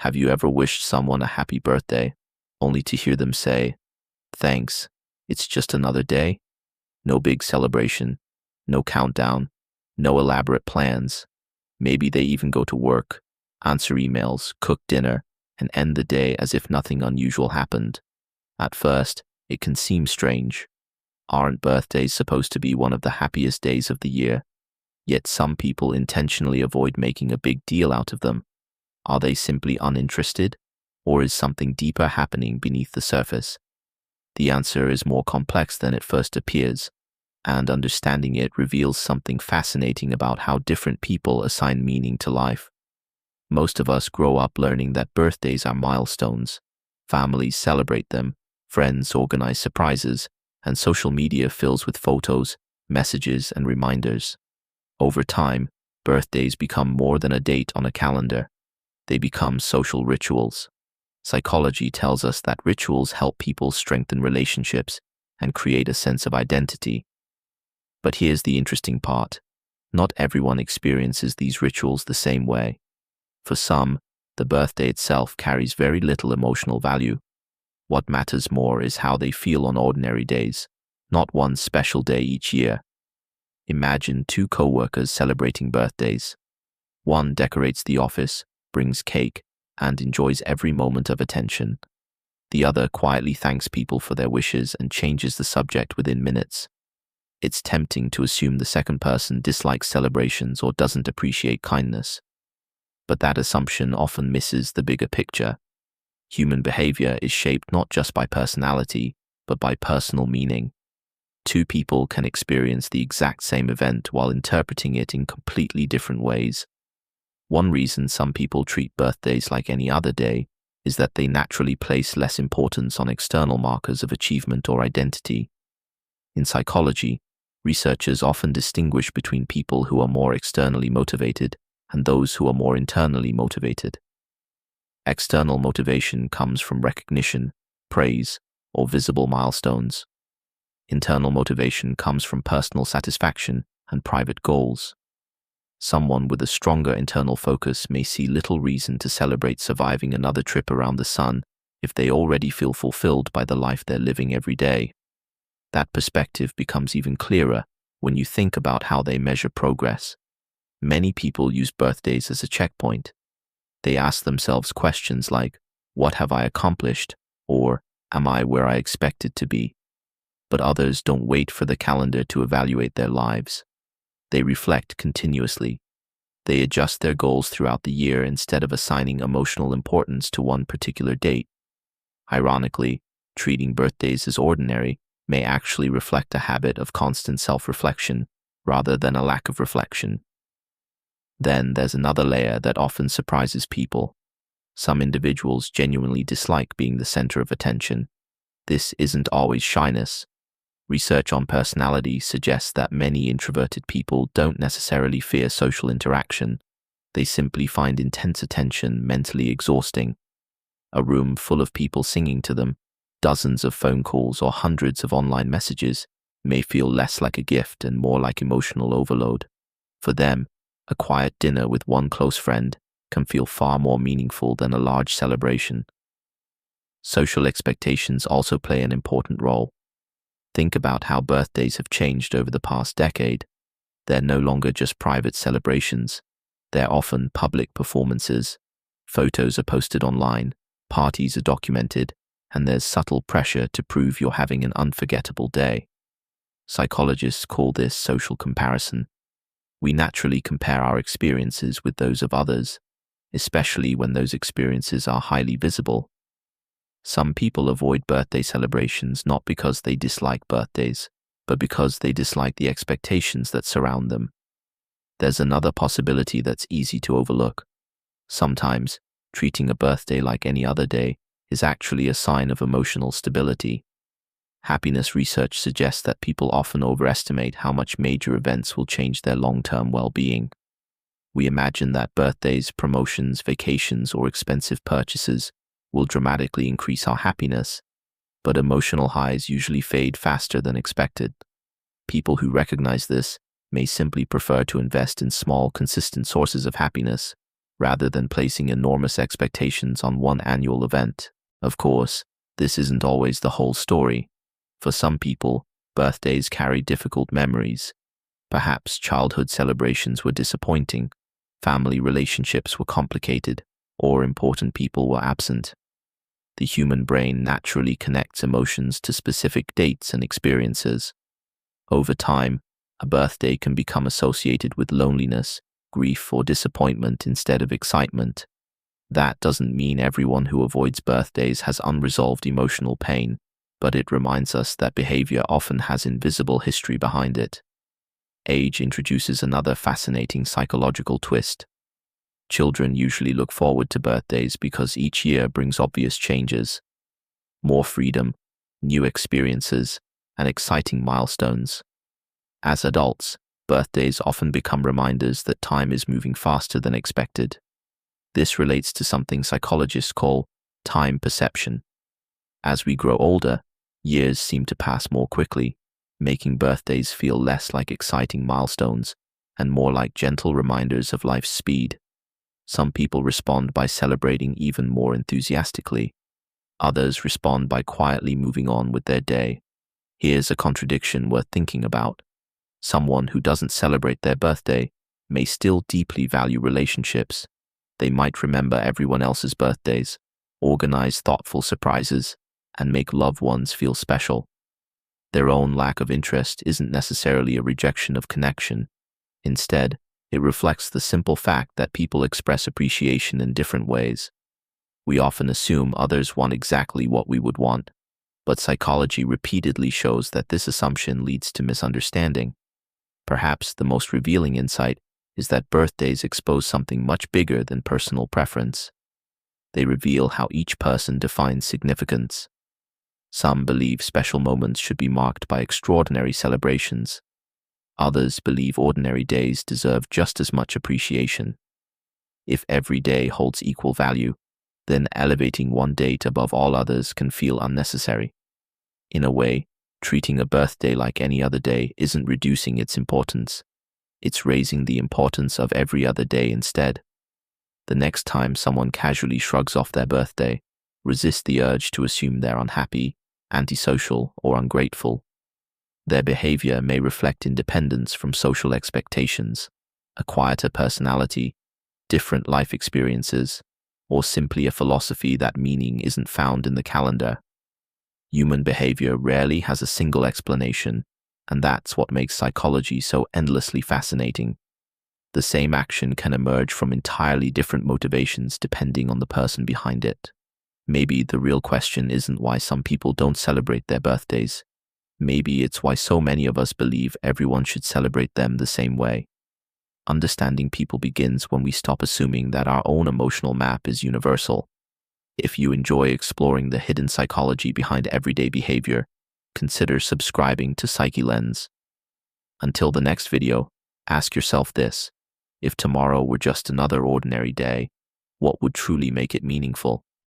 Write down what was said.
Have you ever wished someone a happy birthday, only to hear them say, "Thanks, it's just another day"? No big celebration, no countdown, no elaborate plans. Maybe they even go to work, answer emails, cook dinner, and end the day as if nothing unusual happened. At first, it can seem strange. Aren't birthdays supposed to be one of the happiest days of the year? Yet some people intentionally avoid making a big deal out of them. Are they simply uninterested? Or is something deeper happening beneath the surface? The answer is more complex than it first appears, and understanding it reveals something fascinating about how different people assign meaning to life. Most of us grow up learning that birthdays are milestones. Families celebrate them, friends organize surprises, and social media fills with photos, messages, and reminders. Over time, birthdays become more than a date on a calendar. They become social rituals. Psychology tells us that rituals help people strengthen relationships and create a sense of identity. But here's the interesting part. Not everyone experiences these rituals the same way. For some, the birthday itself carries very little emotional value. What matters more is how they feel on ordinary days, not one special day each year. Imagine two co-workers celebrating birthdays. One decorates the office, brings cake, and enjoys every moment of attention. The other quietly thanks people for their wishes and changes the subject within minutes. It's tempting to assume the second person dislikes celebrations or doesn't appreciate kindness. But that assumption often misses the bigger picture. Human behavior is shaped not just by personality, but by personal meaning. Two people can experience the exact same event while interpreting it in completely different ways. One reason some people treat birthdays like any other day is that they naturally place less importance on external markers of achievement or identity. In psychology, researchers often distinguish between people who are more externally motivated and those who are more internally motivated. External motivation comes from recognition, praise, or visible milestones. Internal motivation comes from personal satisfaction and private goals. Someone with a stronger internal focus may see little reason to celebrate surviving another trip around the sun if they already feel fulfilled by the life they're living every day. That perspective becomes even clearer when you think about how they measure progress. Many people use birthdays as a checkpoint. They ask themselves questions like, "What have I accomplished?" or "Am I where I expected to be?" But others don't wait for the calendar to evaluate their lives. They reflect continuously. They adjust their goals throughout the year instead of assigning emotional importance to one particular date. Ironically, treating birthdays as ordinary may actually reflect a habit of constant self-reflection rather than a lack of reflection. Then there's another layer that often surprises people. Some individuals genuinely dislike being the center of attention. This isn't always shyness. Research on personality suggests that many introverted people don't necessarily fear social interaction. They simply find intense attention mentally exhausting. A room full of people singing to them, dozens of phone calls, or hundreds of online messages may feel less like a gift and more like emotional overload. For them, a quiet dinner with one close friend can feel far more meaningful than a large celebration. Social expectations also play an important role. Think about how birthdays have changed over the past decade. They're no longer just private celebrations. They're often public performances. Photos are posted online, parties are documented, and there's subtle pressure to prove you're having an unforgettable day. Psychologists call this social comparison. We naturally compare our experiences with those of others, especially when those experiences are highly visible. Some people avoid birthday celebrations not because they dislike birthdays, but because they dislike the expectations that surround them. There's another possibility that's easy to overlook. Sometimes, treating a birthday like any other day is actually a sign of emotional stability. Happiness research suggests that people often overestimate how much major events will change their long-term well-being. We imagine that birthdays, promotions, vacations, or expensive purchases will dramatically increase our happiness, but emotional highs usually fade faster than expected. People who recognize this may simply prefer to invest in small, consistent sources of happiness rather than placing enormous expectations on one annual event. Of course, this isn't always the whole story. For some people, birthdays carry difficult memories. Perhaps childhood celebrations were disappointing, family relationships were complicated, or important people were absent. The human brain naturally connects emotions to specific dates and experiences. Over time, a birthday can become associated with loneliness, grief, or disappointment instead of excitement. That doesn't mean everyone who avoids birthdays has unresolved emotional pain, but it reminds us that behavior often has invisible history behind it. Age introduces another fascinating psychological twist. Children usually look forward to birthdays because each year brings obvious changes, more freedom, new experiences, and exciting milestones. As adults, birthdays often become reminders that time is moving faster than expected. This relates to something psychologists call time perception. As we grow older, years seem to pass more quickly, making birthdays feel less like exciting milestones and more like gentle reminders of life's speed. Some people respond by celebrating even more enthusiastically. Others respond by quietly moving on with their day. Here's a contradiction worth thinking about. Someone who doesn't celebrate their birthday may still deeply value relationships. They might remember everyone else's birthdays, organize thoughtful surprises, and make loved ones feel special. Their own lack of interest isn't necessarily a rejection of connection. Instead, it reflects the simple fact that people express appreciation in different ways. We often assume others want exactly what we would want, but psychology repeatedly shows that this assumption leads to misunderstanding. Perhaps the most revealing insight is that birthdays expose something much bigger than personal preference. They reveal how each person defines significance. Some believe special moments should be marked by extraordinary celebrations. Others believe ordinary days deserve just as much appreciation. If every day holds equal value, then elevating one date above all others can feel unnecessary. In a way, treating a birthday like any other day isn't reducing its importance. It's raising the importance of every other day instead. The next time someone casually shrugs off their birthday, resist the urge to assume they're unhappy, antisocial, or ungrateful. Their behavior may reflect independence from social expectations, a quieter personality, different life experiences, or simply a philosophy that meaning isn't found in the calendar. Human behavior rarely has a single explanation, and that's what makes psychology so endlessly fascinating. The same action can emerge from entirely different motivations depending on the person behind it. Maybe the real question isn't why some people don't celebrate their birthdays. Maybe it's why so many of us believe everyone should celebrate them the same way. Understanding people begins when we stop assuming that our own emotional map is universal. If you enjoy exploring the hidden psychology behind everyday behavior, consider subscribing to PsycheLens. Until the next video, ask yourself this: if tomorrow were just another ordinary day, what would truly make it meaningful?